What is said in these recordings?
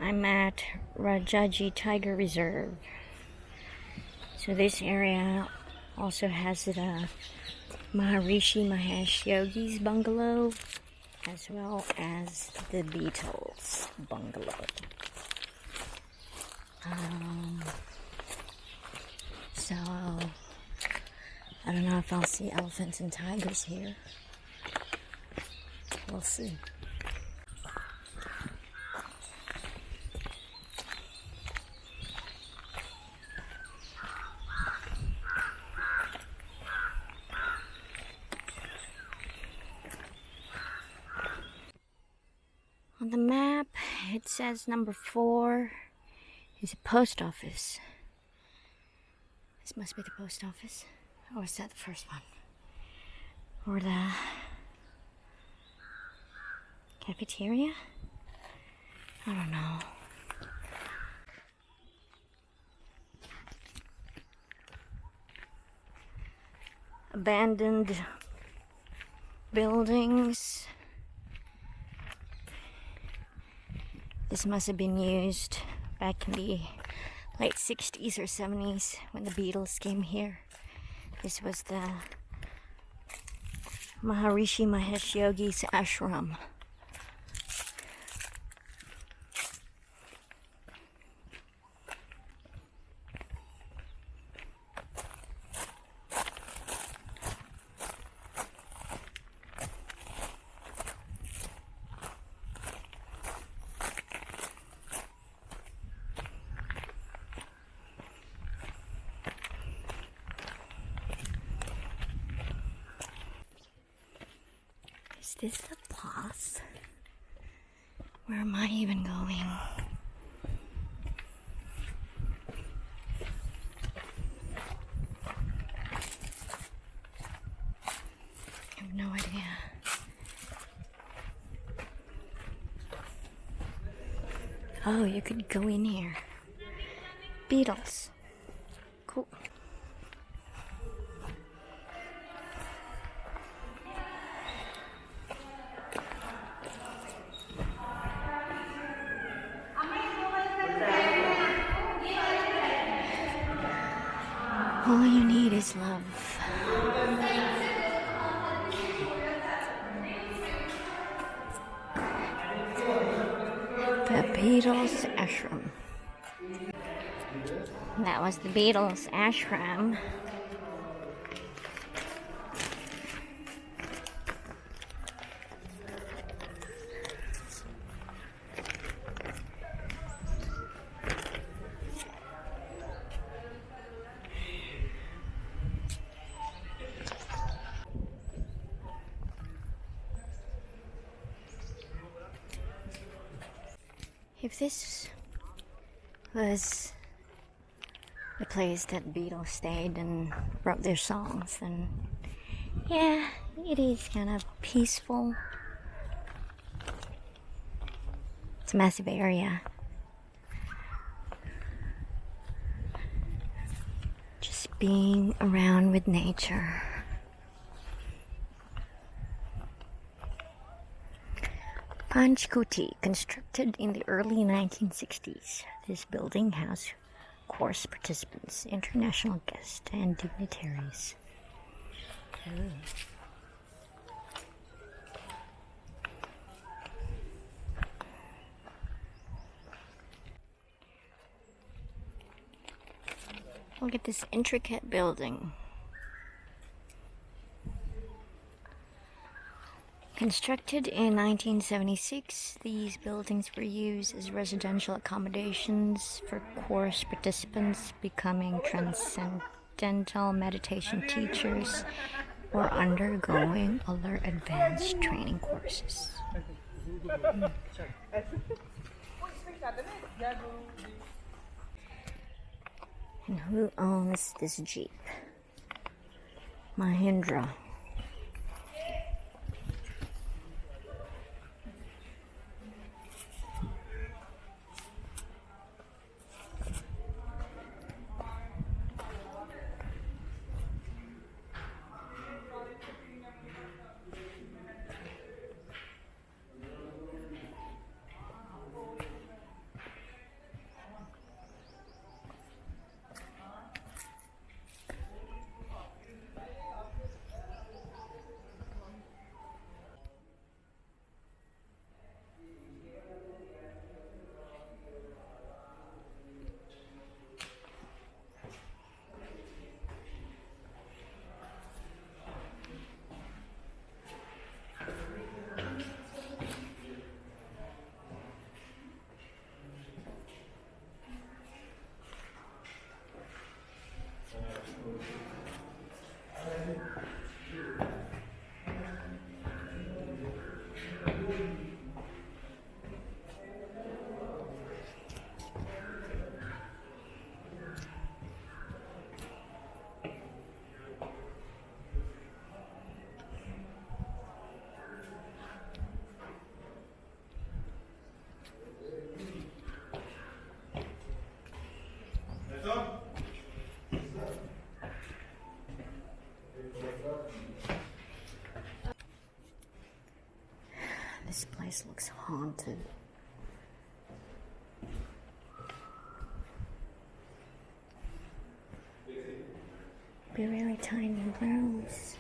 I'm at Rajaji Tiger Reserve. So this area also has the Maharishi Mahesh Yogi's bungalow, as well as the Beatles bungalow. So I don't know if I'll see elephants and tigers here. We'll see. On the map, it says number 4 is a post office. This must be the post office. Or is that the first one? Or the cafeteria? I don't know. Abandoned buildings. This must have been used back in the late 60s or 70s when the Beatles came here. This was the Maharishi Mahesh Yogi's ashram. Is this the path? Where am I even going? I have no idea. Oh, you could go in here. Beatles. Cool. All you need is love. The Beatles Ashram. That was the Beatles Ashram. If this was the place that Beatles stayed and wrote their songs, then yeah, it is kind of peaceful. It's a massive area. Just being around with nature. Panchkuti, constructed in the early 1960s. This building housed course participants, international guests, and dignitaries. Look at this intricate building. Constructed in 1976, these buildings were used as residential accommodations for course participants becoming transcendental meditation teachers or undergoing other advanced training courses. And who owns this Jeep? Mahindra. This place looks haunted. Be really tiny rooms.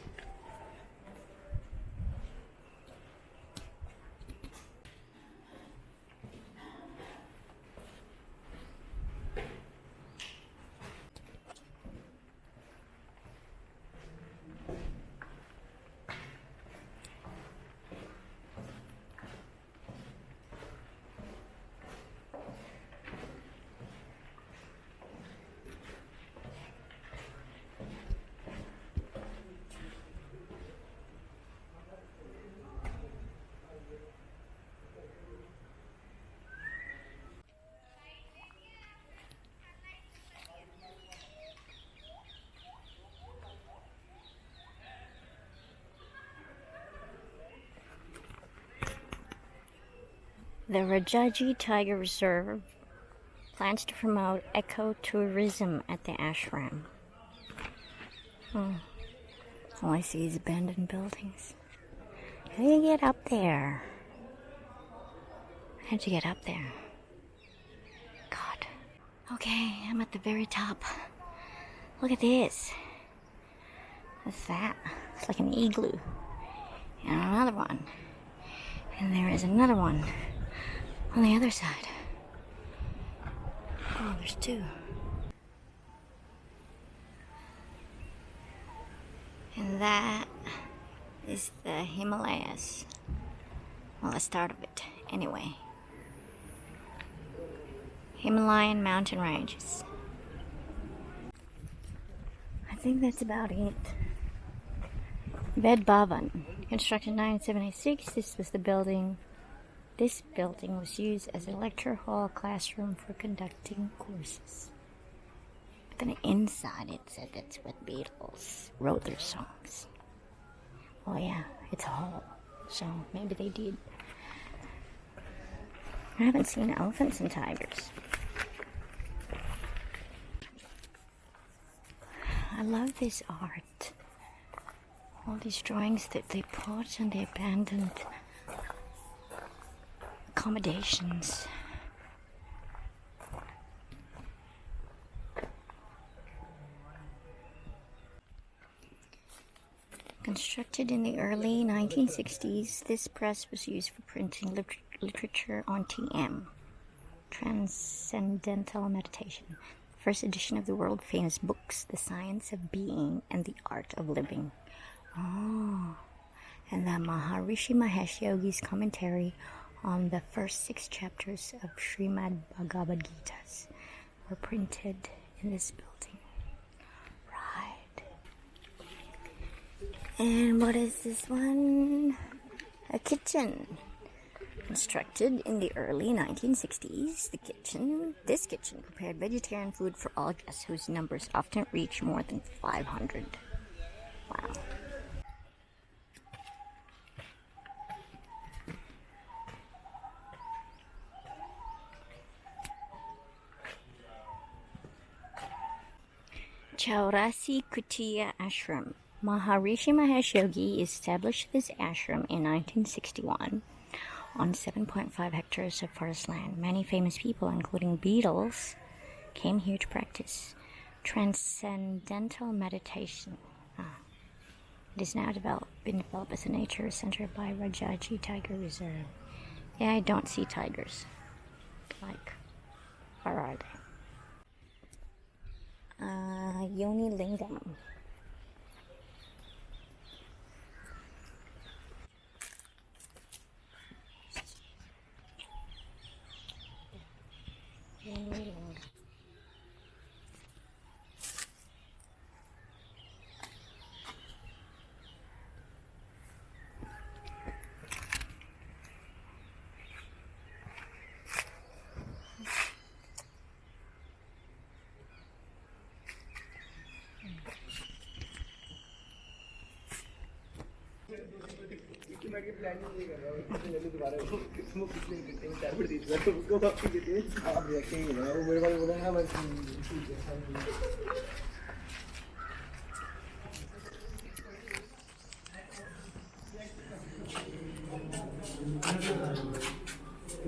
The Rajaji Tiger Reserve plans to promote ecotourism at the ashram. All I see is abandoned buildings. How do you get up there? How'd you get up there? God. Okay, I'm at the very top. Look at this. What's that? It's like an igloo. And another one. And there is another one on the other side. Oh, there's two. And that is the Himalayas. Well, the start of it, anyway. Himalayan mountain ranges. I think that's about it. Ved Bhavan, constructed in 1976. This building was used as a lecture hall classroom for conducting courses. But then inside it said that's where the Beatles wrote their songs. Oh yeah, it's a hall, so maybe they did. I haven't seen elephants and tigers. I love this art. All these drawings that they put in the abandoned accommodations. Constructed in the early 1960s, this press was used for printing literature on TM, Transcendental Meditation, the first edition of the world-famous books, The Science of Being and the Art of Living. Oh, and the Maharishi Mahesh Yogi's commentary on the first 6 chapters of Srimad Bhagavad Gita's were printed in this building. Right. And what is this one? A kitchen. Constructed in the early 1960s, this kitchen prepared vegetarian food for all guests whose numbers often reach more than 500. Wow. Chaurasi Kutiya Ashram. Maharishi Mahesh Yogi established this ashram in 1961 on 7.5 hectares of forest land. Many famous people, including Beatles, came here to practice transcendental meditation. It is now been developed as a nature center by Rajaji Tiger Reserve. Yeah, I don't see tigers. Like, where are they? Yoni Lingam. Yoni Lingam.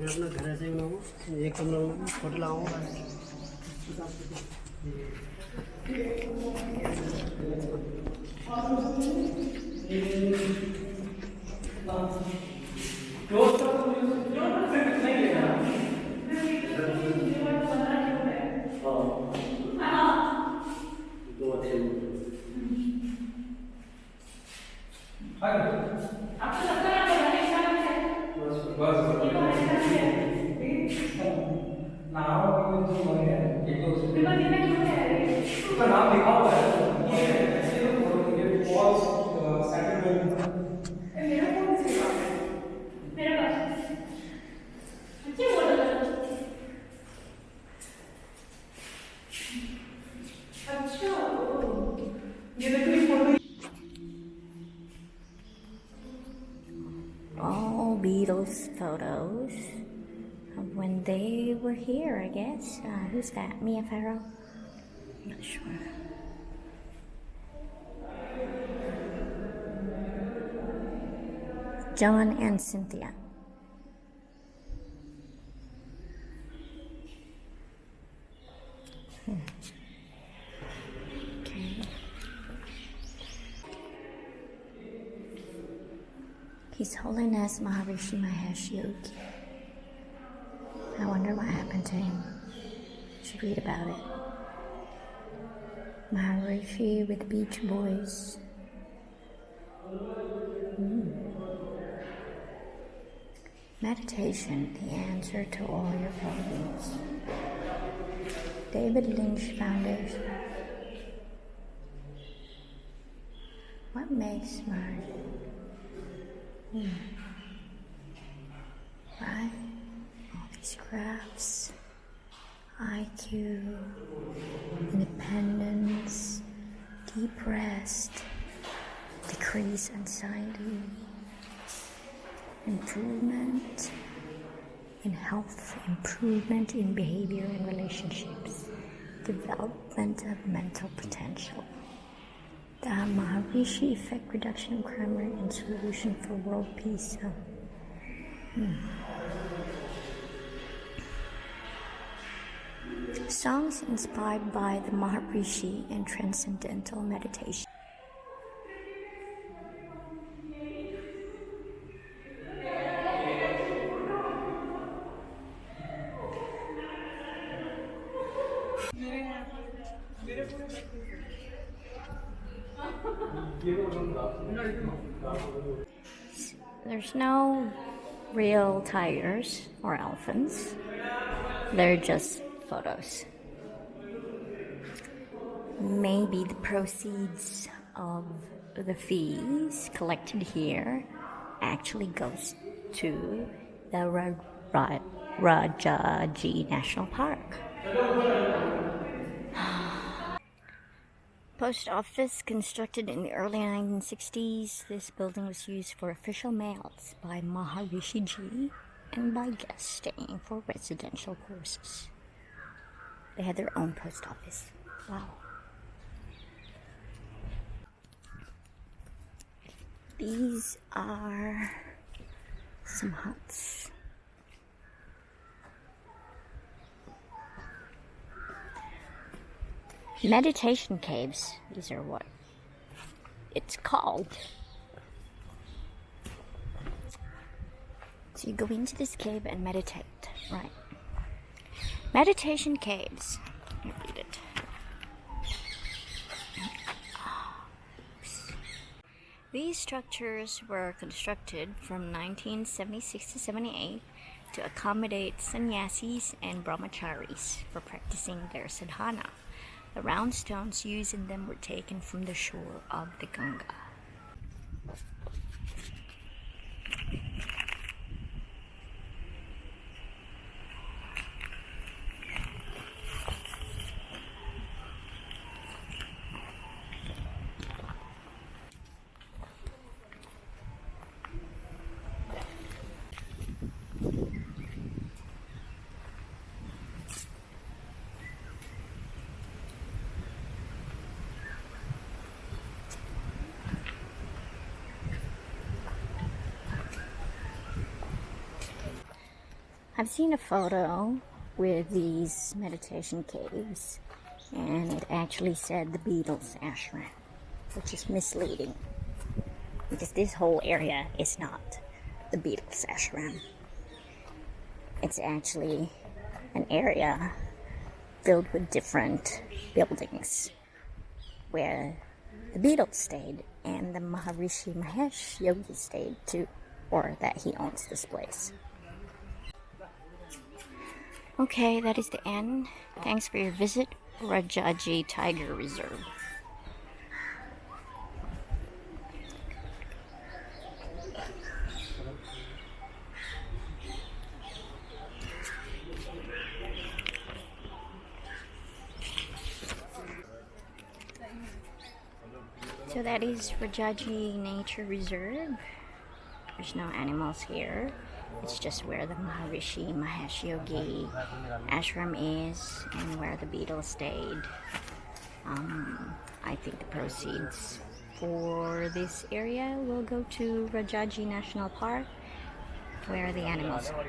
मैं अपना घर ऐसे ही बनाऊँ, एक कमरा बनाऊँ, hotel आऊँ। नाम अभी जो बने हैं एक दो उसमें कितना क्यूट है ये, उसका नाम लिखा हुआ है वो, ये फोटो ये वॉल सेंटर में था। मेरा फोन किसके पास है? मेरे पास है। अच्छी फोटो है। अच्छा ये देखो ये photo. All Beatles photos of when they were here, I guess. Who's that? Mia Farrow? I'm not sure. John and Cynthia. Okay. His Holiness Maharishi Mahesh Yogi. I wonder what happened to him. Should read about it. Maharishi with Beach Boys. Meditation, the answer to all your problems. David Lynch Foundation. What makes Maharishi? Right? All these graphs. IQ, independence, deep rest, decrease anxiety, improvement in health, improvement in behavior and relationships, development of mental potential. The Maharishi effect, reduction of crime rate, and solution for world peace. Songs inspired by the Maharishi and transcendental meditation. There's no real tigers or elephants. They're just photos. Maybe the proceeds of the fees collected here actually goes to the Rajaji National Park. Post office constructed in the early 1960s. This building was used for official mails by Maharishi Ji and by guests staying for residential courses. They had their own post office. Wow. These are some huts. Meditation caves. These are what it's called. So you go into this cave and meditate, right? Meditation caves. Let me read it. These structures were constructed from 1976 to 78 to accommodate sannyasis and brahmacharis for practicing their sadhana. The round stones used in them were taken from the shore of the Ganga. I've seen a photo with these meditation caves, and it actually said the Beatles Ashram, which is misleading because this whole area is not the Beatles Ashram. It's actually an area filled with different buildings where the Beatles stayed and the Maharishi Mahesh Yogi stayed too, or that he owns this place. Okay, that is the end. Thanks for your visit, Rajaji Tiger Reserve. So that is Rajaji Nature Reserve. There's no animals here. It's just where the Maharishi Mahesh Yogi ashram is and where the Beatles stayed. I think the proceeds for this area will go to Rajaji National Park, where the animals are.